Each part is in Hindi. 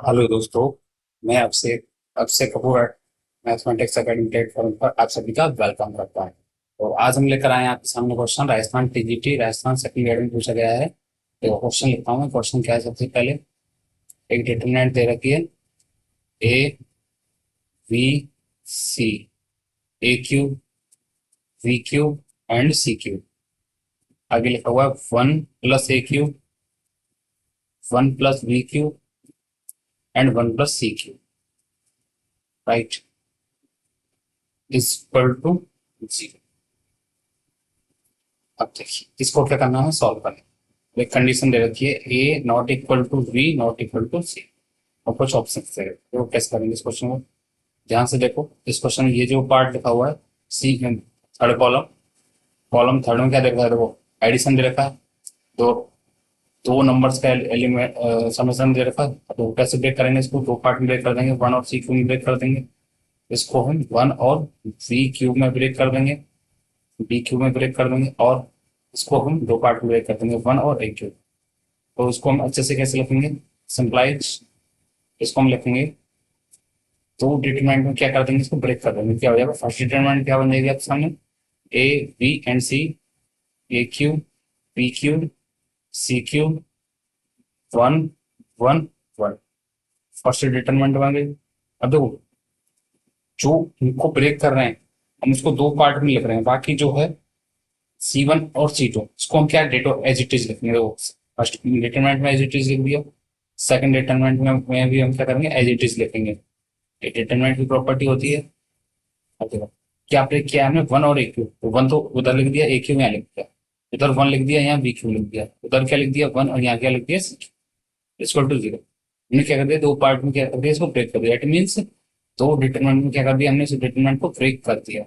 हेलो दोस्तों। मैं आपसे Akshay Kapoor mathematics academy platform पर आप सभी का वेलकम करता हूं। तो आज हम लेकर आए हैं आपके सामने question Rajasthan TGT Rajasthan second grade में पूछा गया है। तो क्वेश्चन लिखता हूँ मैं। क्वेश्चन क्या है? सबसे पहले एक डिटरमिनेंट दे रखी है A V C, A Q V Q and C Q. आगे लिखा हुआ है 1 + A Q, 1 + V Q and 1 + C Q, right, is equal to 0। अब देखिए इसको क्या करना है, सॉल्व करना है। एक कंडीशन दे रखी है A not equal to V not equal to C, और कुछ ऑप्शन दे रखे हैं। तो कैसे करेंगे इस क्वेश्चन को? ध्यान से देखो। इस क्वेश्चन में ये जो पार्ट लिखा हुआ है सी थर्ड कॉलम, कॉलम थर्ड में क्या दे रखा है? देखो एडिशन दे रखा है। दो दो नंबर्स का एलिमेंट समेशन दे रखा है। तो कैसे ब्रेक करेंगे इसको? दो पार्ट में ब्रेक कर देंगे, वन और सी क्यू में ब्रेक कर देंगे। इसको हम वन और वी क्यू में ब्रेक कर देंगे, बी क्यू में ब्रेक कर देंगे, और इसको हम दो पार्ट में ब्रेक कर देंगे, वन और ए क्यू। तो इसको हम अच्छे से कैसे लिखेंगे? सिंप्लाइज। इसको हम लिखेंगे दो डिटरमिनेंट में क्या कर देंगे, इसको ब्रेक कर देंगे। क्या हो जाएगा? फर्स्ट डिटरमिनेंट क्या बन जाएगी आपके सामने? A B and C, A Q B Q C Q, 1 1 1। First determinant बन गई। अब देखो जो इनको ब्रेक कर रहे हैं हम उसको दो पार्ट में लिख रहे हैं, बाकी जो है C1 और C2 इसको हम क्या डेटो एज इट इज लिखेंगे। देखो फर्स्ट डिटरमिनेंट में एज इट इज लिख दिया, सेकंड डिटरमिनेंट में भी हम क्या करेंगे? एज इट इज लिखेंगे। डिटरमिनेंट की प्रॉपर्टी होती है। अब देखो क्या ब्रेक किया है हमने? वन और ए क्यू। तो वन तो उधर लिख दिया, ए क्यू यहाँ लिख दिया, उधर वन लिख दिया, यहाँ बी क्यू लिख दिया, उधर क्या लिख दिया? वन, और यहाँ क्या लिख दिया? Equal to 0। हमने क्या कर दिया? दो पार्ट में क्या कर दिया? इसको ब्रेक कर दिया। इट मीन्स दो डिटरमिनेंट में क्या कर दिया हमने? इस डिटरमिनेंट को ब्रेक कर दिया।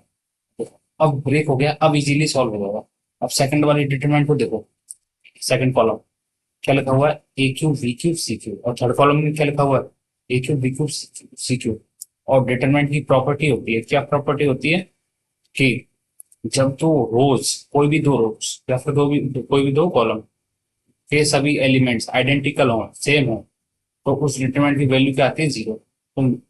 तो अब ब्रेक हो गया, अब इजीली सॉल्व हो जाएगा। अब सेकंड वाली डिटरमिनेंट को देखो। सेकंड कॉलम क्या लिखा हुआ है? A Q V Q C Q. और थर्ड कॉलम में क्या लिखा हुआ है? A Q B Q C Q. और डिटरमिनेंट की प्रॉपर्टी होती है, क्या प्रॉपर्टी होती है? कि जब दो रोज, कोई भी दो रोज या फिर कोई भी दो कॉलम के सभी एलिमेंट्स आइडेंटिकल हो, सेम हो, तो उस डिटरमिनेंट की वैल्यू क्या आती है? 0।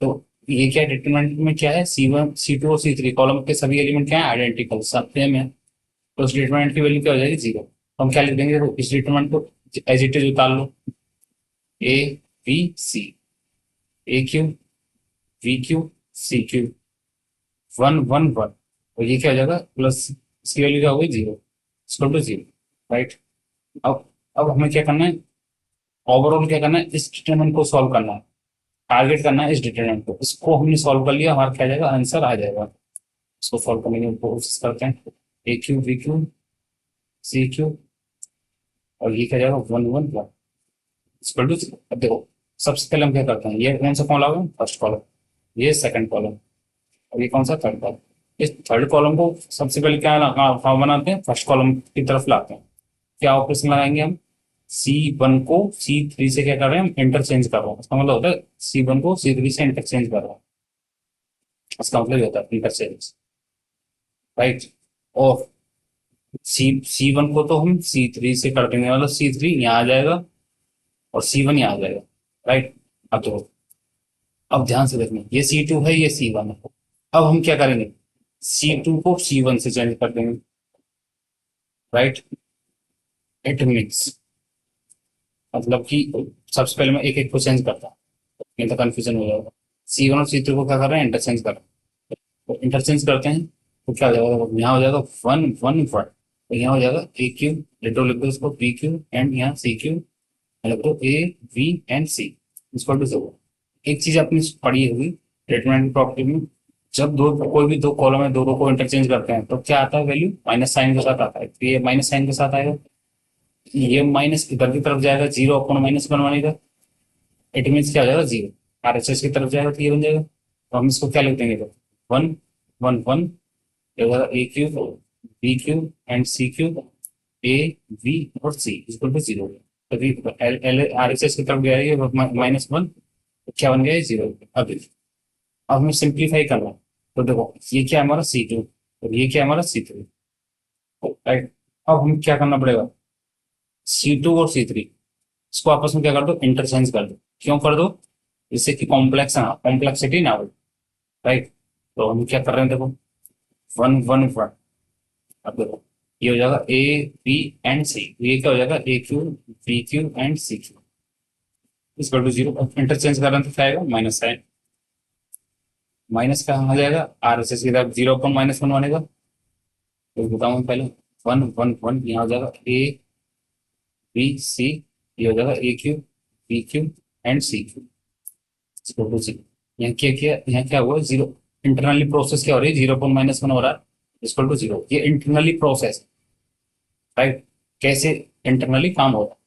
तो ये क्या डिटरमिनेंट में क्या है? C1 C2 और C3 कॉलम के सभी एलिमेंट क्या है? आइडेंटिकल, सब सेम है। तो उस डिटरमिनेंट की वैल्यू क्या हो जाएगी? 0। तो हम क्या लिख देंगे? तो इस डिटरमिनेंट को एज इट इज उतार लो। A B C, A Q V Q C Q, 1 1 1। और ये क्या हो जाएगा? प्लस इसकी वैल्यू क्या हो गई? 0, इक्वल टू 0, राइट। अब हमें क्या करना है? ओवरऑल क्या करना है? इस डिटरमिनेंट को सॉल्व करना है, टारगेट करना है इस डिटरमिनेंट को। इसको हमने सॉल्व कर लिया, हमारा क्या आ जाएगा? आंसर आ जाएगा। इसको सॉल्व करने की कोशिश करते हैं। A Q B Q C Q, और ये क्या जाएगा? 1 1 1 इक्वल टू 0। अब देखो सबसे पहले हम क्या करते हैं? ये कौन सा कॉलम है? First column. ये सेकंड कॉलम, और ये कौन सा? Third column. इस थर्ड कॉलम को सबसे पहले क्या फॉर्म बनाते हैं? फर्स्ट कॉलम की तरफ लाते हैं। क्या ऑपरेशन लगाएंगे हम? C1 को C3 से क्या कर रहे हैं? हम इंटरचेंज कर रहे हैं। इसका मतलब होता है C1 को C3 से इंटरचेंज कर रहे हैं। इसका मतलब ये होता है इंटरचेंज, राइट। और C1 को तो हम C3 से कर देंगे, मतलब C3 यहाँ आ जाएगा और C1 यहाँ आ जाएगा, राइट। अब तो अब ध्यान से देखना, ये C2 है, ये C1 है। अब हम क्या करेंगे? C2 को C1 से चेंज कर देंगे, राइट। इट मीन्स मतलब कि सबसे पहले मैं एक एक को चेंज करता हूँ, नहीं तो कंफ्यूजन हो जाएगा। C1 और C3 को क्या कर रहे हैं? इंटरचेंज कर रहे हैं। तो इंटरचेंज करते हैं तो क्या हो जाएगा? यहाँ हो जाएगा 1 1 1। तो यहाँ हो जाएगा ए क्यू, लिटो लिख दो इसको, बी क्यू एंड यहाँ सी क्यू, लिख दो A V and C equal to 0। एक चीज आपने पढ़ी होगी ट्रीटमेंट की प्रॉपर्टी में, जब दो कोई भी दो कॉलम है, दोनों को इंटरचेंज करते हैं तो क्या आता है? वैल्यू माइनस साइन के साथ आता है। तो ये माइनस साइन के साथ आएगा, ये माइनस इधर की तरफ जाएगा, 0 अपॉन -1 बनेगा। इट मीन्स क्या हो जाएगा? 0। RHS की तरफ जाएगा तो ये बन जाएगा। तो हम इसको क्या लिख देंगे? तो 1 1 1 A Q B Q and C Q, A V और सी इक्वल टू 0। तभी एल RHS की तरफ गया है ये -1, तो क्या बन गया? 0। अब हमें सिंप्लीफाई करना है। तो देखो ये क्या है हमारा? C2, और ये क्या है हमारा? C3, right. अब हमें क्या करना पड़ेगा? C2 और C3 इसको आपस में क्या कर दो? इंटरचेंज कर दो। क्यों कर दो? जिससे कि कॉम्प्लेक्सिटी ना हो, राइट। तो हम क्या कर रहे हैं, देखो 1 1 1। अब देखो ये हो जाएगा ए बी एंड सी, ये क्या हो जाएगा A Q B Q and C Q equal to 0। Interchange करें तो क्या आएगा, माइनस साइन। माइनस कहाँ आ जाएगा, आर से सीधा 0 पर -1 बनेगा। तो बताऊँ पहले 1 1 1, यहाँ हो जाएगा ए बी सी, ये हो जाएगा A Q B Q and C Q equal to 0। यहाँ क्या हुआ, 0। इंटरनली प्रोसेस क्या हो रही है, 0 पर -1 हो रहा है इक्वल टू 0। ये इंटरनली प्रोसेस, राइट, कैसे इंटरनली काम हो रहा है।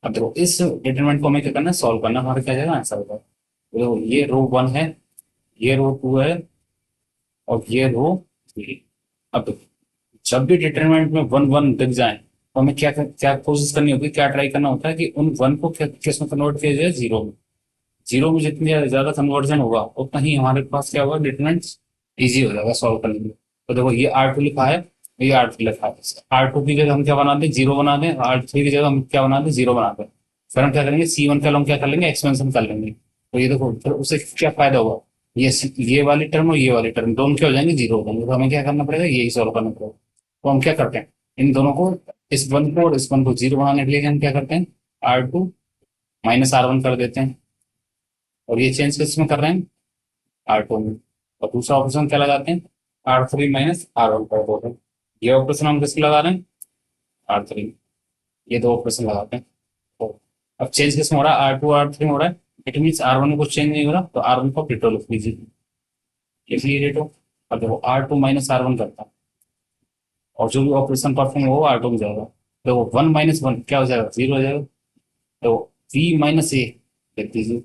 अब देखो इस डिटरमिनेंट को हमें क्या करना है, सॉल्व करना, हमारा क्या जाएगा आंसर होगा। देखो ये रो 1 है, ये रो 2 है, और ये रो 3। अब देखो, जब भी डिटरमिनेंट में 1 1 दिख जाए तो हमें क्या क्या कोशिश करनी होगी, क्या ट्राई करना होता है कि उन 1 को किस में कन्वर्ट किया जाए, 0 में। 0 में जितनी ज्यादा कन्वर्जन होगा उतना ही हमारे पास क्या होगा, डिटरमिनेंट इजी हो जाएगा सॉल्व करने में। तो देखो ये R2 लिखा है, ये R3 लिखा है। R2 की जगह हम क्या बना दें, 0 बना दें, R3 की जगह हम क्या बना दें, 0 बना दें। फिर हम क्या करेंगे, C1 का हम क्या कर लेंगे, एक्सपेंशन कर लेंगे। तो ये देखो फिर उससे क्या फायदा होगा, ये वाली टर्म और ये वाली टर्म दोनों क्या हो जाएंगे, 0 हो जाएंगे। तो हमें क्या करना पड़ेगा, यही सॉल्व करना पड़ेगा। तो हम क्या करते हैं, इन दोनों को, इस 1 को और इस 1 को 0 बनाने के लिए हम क्या करते हैं, R2 -R1 कर देते हैं, और ये चेंज किस में कर रहे हैं, R2 में। और दूसरा ऑप्शन क्या लगाते हैं, R3 -R1 कर देते हैं। ये ऑपरेशन हम किसको लगा रहे हैं, R3। ये दो ऑपरेशन लगाते हैं। तो अब चेंज किसमें हो रहा है, R2 R3 में हो रहा है। इट मीन R1 में कुछ चेंज नहीं हो रहा, तो R1 को डिटो लिख लीजिए, इसलिए डिटो। अब देखो R2 -R1 करता है, और जो भी ऑपरेशन परफॉर्म हो R2 में जाएगा। देखो 1 - 1 क्या हो जाएगा, 0 हो जाएगा। तो V - A लिख दीजिए,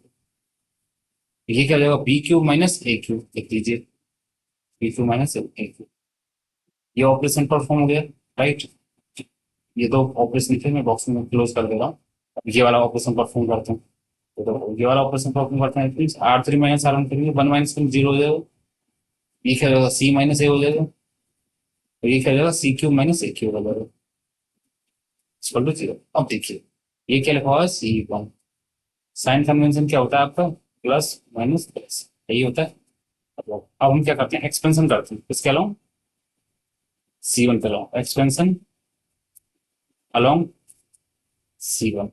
ये क्या हो जाएगा, BQ - AQ लिख दीजिए, BQ - AQ। ये ऑपरेशन परफॉर्म हो गया, राइट। ये दो ऑपरेशन थे, मैं बॉक्स में क्लोज कर दे रहा हूँ। अब ये वाला ऑपरेशन परफॉर्म करते हैं। तो ये वाला ऑपरेशन परफॉर्म करते हैं, मीन R3 -R1 करेंगे, 1 - 0 हो जाएगा। ये क्या हो जाएगा, C - A हो जाएगा। तो ये क्या हो जाएगा, CQ - AQ हो जाएगा इक्वल टू 0। अब देखिए ये क्या लिखा हुआ है, C1। साइन कन्वेंशन क्या होता है आपका, प्लस माइनस प्लस, यही होता है। अब हम क्या करते हैं, एक्सपेंशन करते हैं, किसके अलाउ, C1 के अलाउ, एक्सपेंशन अलोंग C1।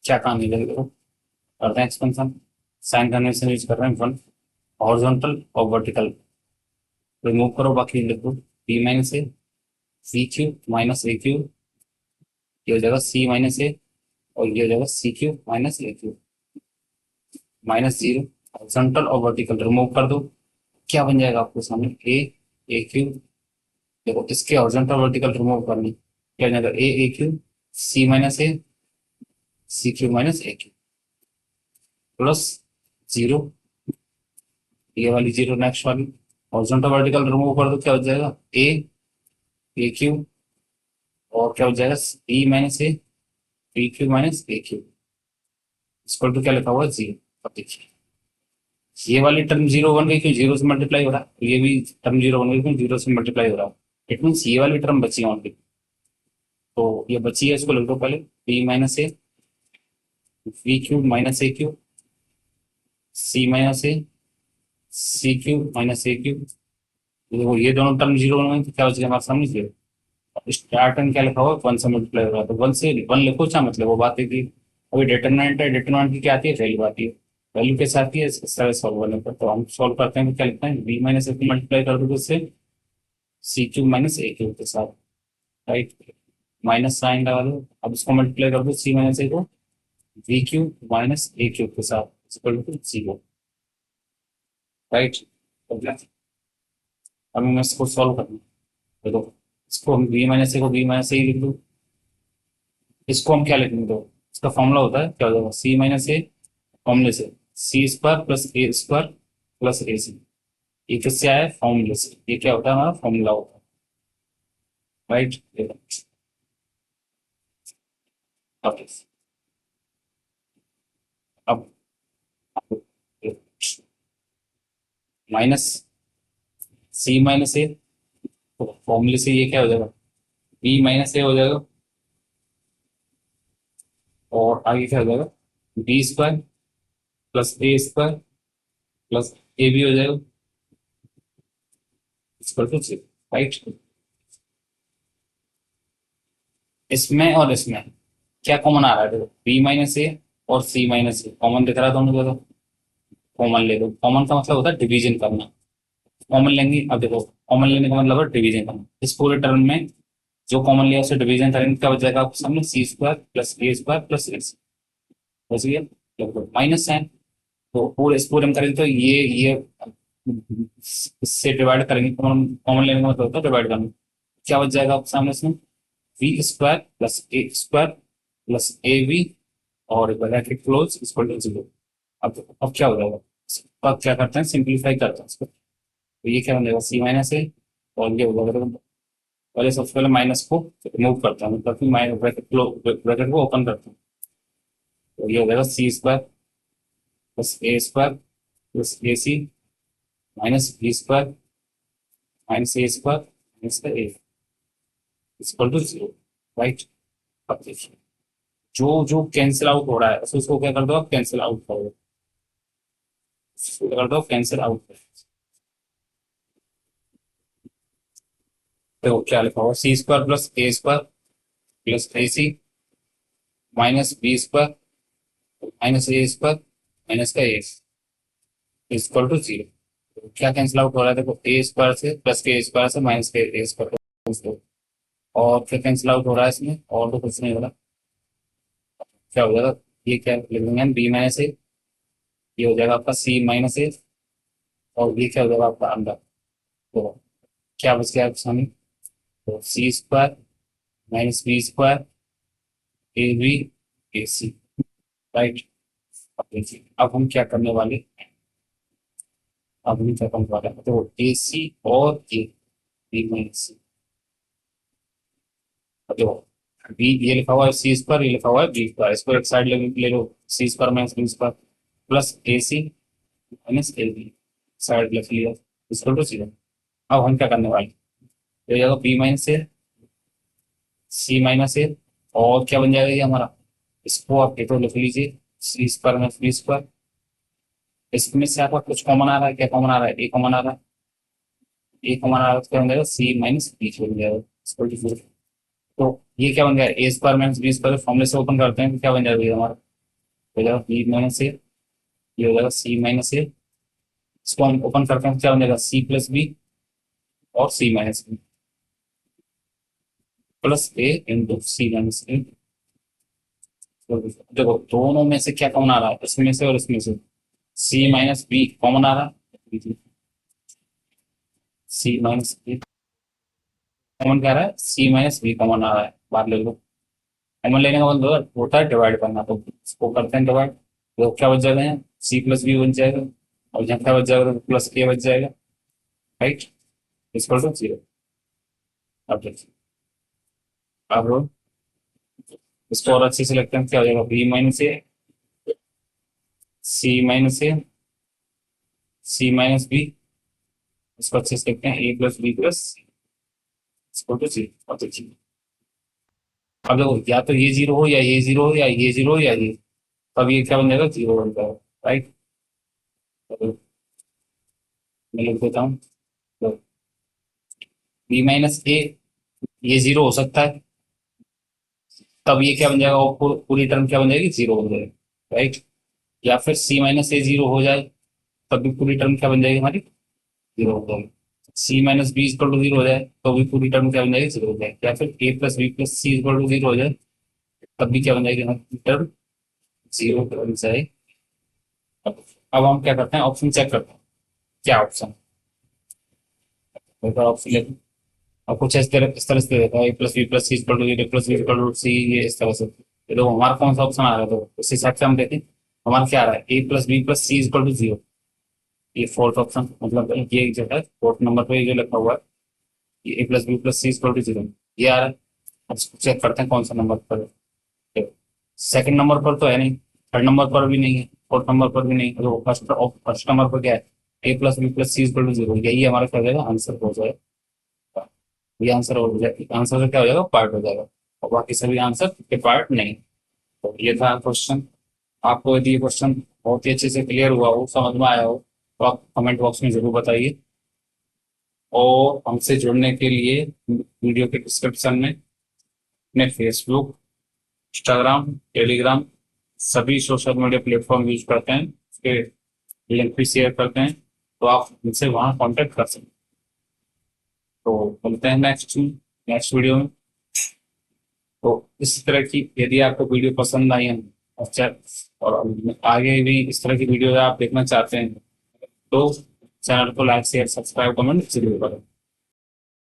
क्या काम है, देखो करते हैं एक्सपेंशन। साइन कन्वेंशन यूज कर रहे हैं, 1 हॉरिजॉन्टल और वर्टिकल रिमूव करो, बाकी लिख दो B - A CQ - AQ, ये हो जाएगा C - A, और ये हो जाएगा CQ - AQ। -0 हॉरिजॉन्टल और वर्टिकल रिमूव कर दो, क्या बन जाएगा आपको सामने, AQ। देखो इसके हॉरिजॉन्टल वर्टिकल रिमूव करनी, क्या हो जाएगा, AAQ C - A CQ - AQ plus 0, ये वाली 0 नेक्स्ट वाली, हॉरिजॉन्टल वर्टिकल रिमूव कर दो, क्या हो जाएगा, AAQ, और क्या हो जाएगा, B - A BQ - AQ equal to क्या लिखा हुआ है, 0। अब देखिए ये वाली टर्म 0 बन गई, क्यों, 0 से मल्टीप्लाई हो रहा है, तो ये भी टर्म 0 बन गई, क्यों, 0 से मल्टीप्लाई हो रहा है। इट मीन ये वाली टर्म बची है ओनली। तो ये बची है, इसको लिख दो पहले, B - A VQ - AQ C - A CQ - AQ। देखो ये दोनों टर्म 0 बन गए, तो क्या बचेगा हमारे सामने, 0। स्टार्ट टर्म क्या लिखा हुआ है, 1 से मल्टीप्लाई हो रहा है, तो 1 से 1 लिखो, क्या मतलब वो बात है कि अभी डिटरमिनेंट है, डिटरमिनेंट की क्या आती है, वैल्यू आती है। वैल्यू कैसे आती है, इस तरह सॉल्व करने पर। तो हम सॉल्व करते हैं, तो क्या लिखते हैं, B - A को मल्टीप्लाई कर दो उससे CQ - AQ के साथ, राइट, माइनस साइन लगा दो। अब इसको मल्टीप्लाई कर दो C - A को VQ - AQ के साथ इक्वल टू 0, राइट। अब मैं इसको सॉल्व करना, देखो इसको हम B - A को B - A ही लिख दो, इसको हम क्या लिखेंगे, तो इसका फॉर्मूला होता है, क्या हो जाएगा, C - A फॉर्मूले से C² + A² + AC। ये किससे आया है, फॉर्मूले से। ये क्या होता है, हमारा फॉर्मूला होता है, राइट। अब अब माइनस C - A, तो फॉर्मूले से ये क्या हो जाएगा, B - A हो जाएगा, और आगे क्या हो जाएगा, B² plus A square plus A B हो जाएगा इक्वल टू 0, राइट। इसमें और इसमें क्या कॉमन आ रहा है, देखो बी माइनस ए और सी माइनस ए कॉमन दिख रहा है दोनों को, तो कॉमन ले लो। कॉमन का मतलब होता है डिवीजन करना। कॉमन लेंगे, अब देखो कॉमन लेने का मतलब है डिवीजन करना। इस पूरे टर्म में जो कॉमन लिया उसे डिवीजन करेंगे, क्या बच जाएगा आपके सामने, सी square plus A square plus A सी, बच गया। माइनस साइन, तो पूरे इस पूरे में करेंगे तो ये इससे डिवाइड करेंगे, कॉमन कॉमन लेने का मतलब होता है डिवाइड करना। क्या बच जाएगा आपके सामने इसमें, V square plus A square plus A V और ब्रैकेट क्लोज इक्वल टू 0। अब क्या हो जाएगा, अब क्या करते हैं, सिंप्लीफाई करते हैं इसको। तो ये क्या बन जाएगा, सी माइनस ए, और ये हो जाएगा, पहले सबसे पहले माइनस को रिमूव करते हैं, मतलब कि माइनस ब्रैकेट को ओपन करते हैं। तो ये हो जाएगा C square plus A square plus A C minus B square minus A square minus A equal to 0, right. अब देखिए जो जो कैंसिल आउट हो रहा है उसको क्या कर दो आप, कैंसिल आउट कर दो, क्या कर दो, कैंसिल आउट कर दो। तो क्या लिखा होगा, सी square plus A square plus A C minus B square minus A square minus का ए इक्वल टू 0। क्या कैंसिल आउट हो रहा है, देखो ए स्क्वायर से प्लस के स्क्वायर से माइनस के ए स्क्वायर, और फिर कैंसिल आउट हो रहा है इसमें, और तो कुछ नहीं हो रहा। क्या हो जाएगा, ये क्या लिख देंगे हम, बी माइनस ए, ये हो जाएगा आपका सी माइनस ए, और ये क्या हो जाएगा आपका अंदर। तो क्या बच गया आपके सामने, तो C square minus B square A B A C, right. अब देखिए अब हम क्या करने वाले, अब हम क्या करने वाले हैं, तो ए सी और ए बी माइनस सी, देखो बी ये लिखा हुआ है सी स्क्वायर, ये लिखा हुआ है बी स्क्वायर, इसको एक साइड ले लो, C square minus B square plus A C minus A B, side लिख लिया इक्वल टू 0। अब हम क्या करने वाले, ये हो जाएगा B minus A C minus ए, और क्या बन जाएगा ये हमारा, इसको आप तो लिख लीजिए सी स्क्वायर माइनस बी स्क्वायर। इसमें से आपका कुछ कॉमन आ रहा है, क्या कॉमन आ रहा है, ए कॉमन आ रहा है, ए कॉमन आ रहा है तो क्या बन जाएगा, सी माइनस बी बन जाएगा इक्वल टू 0। तो ये क्या बन गया, ए स्क्वायर माइनस बी स्क्वायर फॉर्मूले से ओपन करते हैं तो क्या बन जाएगा ये हमारा, हो जाएगा बी माइनस ए, ये हो जाएगा सी माइनस ए, इसको हम ओपन करते हैं तो क्या बन जाएगा, सी प्लस बी और सी माइनस बी प्लस ए इंटू सी माइनस ए। देखो दोनों में से क्या कॉमन आ रहा है, इसमें से और इसमें से, सी माइनस बी कॉमन आ रहा है, सी माइनस बी कॉमन क्या आ रहा है, सी माइनस बी कॉमन आ रहा है, बाहर ले लो। कॉमन लेने का मतलब होता है डिवाइड करना, तो इसको करते हैं डिवाइड, तो क्या बच जाएगा यहाँ, सी प्लस बी बच जाएगा, और यहाँ क्या बच जाएगा, तो प्लस ए बच जाएगा, राइट, इक्वल टू 0। अब देखिए अब इसको और अच्छे से लगते हैं, क्या हो जाएगा, B minus A C minus A C minus B, इसको अच्छे से लिखते हैं A plus B plus equal to 0। अब देखिए अब देखो या तो ये 0 हो या ये 0 हो या ये 0 हो या ये, तब ये क्या बन जाएगा, 0 बन जाएगा, राइट। तो मैं लिख देता हूँ, तो बी माइनस ए ये 0 हो सकता है, तब ये क्या बन जाएगा, और पूरी टर्म क्या बन जाएगी, 0 हो जाएगी, राइट। या फिर सी माइनस ए 0 हो जाए, तब भी पूरी टर्म क्या बन जाएगी हमारी, 0 हो जाएगी। सी माइनस बी इक्वल टू 0 हो जाए तो भी पूरी टर्म क्या बन जाएगी, 0 हो जाएगी। या फिर A plus B plus C equal to 0 हो जाए, तब भी क्या बन जाएगी हमारी टर्म, 0 बन जाएगी। अब हम क्या करते हैं, ऑप्शन चेक करते हैं, क्या ऑप्शन, एक बार ऑप्शन लेते हैं। अब कुछ इस तरह से दे देता है, A plus B plus C equal to 0 plus B equal to C, ये इस तरह से। ये देखो हमारा कौन सा ऑप्शन आ रहा है, तो उस हिसाब से हम देखें हमारा क्या आ रहा है, A plus B plus C equal to 0, ये फोर्थ ऑप्शन, मतलब ये जो है फोर्थ नंबर पे ये जो लिखा हुआ है, ये A plus B plus C equal to 0, ये आ रहा है। अब इसको चेक करते हैं कौन सा नंबर पर है, सेकंड नंबर पर तो है नहीं, थर्ड नंबर पर भी नहीं है, फोर्थ नंबर पर भी नहीं, तो फर्स्ट नंबर पर क्या है, A plus B plus C equal to 0, यही हमारा क्या हो जाएगा, आंसर हो जाएगा। ये आंसर हो जाएगा, आंसर से क्या हो जाएगा, पार्ट हो जाएगा, और बाकी सभी आंसर के पार्ट नहीं। तो ये था क्वेश्चन। आपको यदि ये क्वेश्चन बहुत ही अच्छे से क्लियर हुआ हो, समझ में आया हो, तो आप कमेंट बॉक्स में ज़रूर बताइए। और हमसे जुड़ने के लिए वीडियो के डिस्क्रिप्शन में अपने फेसबुक, इंस्टाग्राम, टेलीग्राम, सभी सोशल मीडिया प्लेटफॉर्म यूज करते हैं, उसके लिंक भी शेयर करते हैं, तो आप हमसे वहाँ कांटेक्ट कर सकते हैं। तो मिलते हैं नेक्स्ट वीडियो में। तो इस तरह की यदि आपको वीडियो पसंद आई है, अच्छा, और आगे भी इस तरह की वीडियो आप देखना चाहते हैं, तो चैनल को लाइक शेयर सब्सक्राइब कमेंट जरूर करें।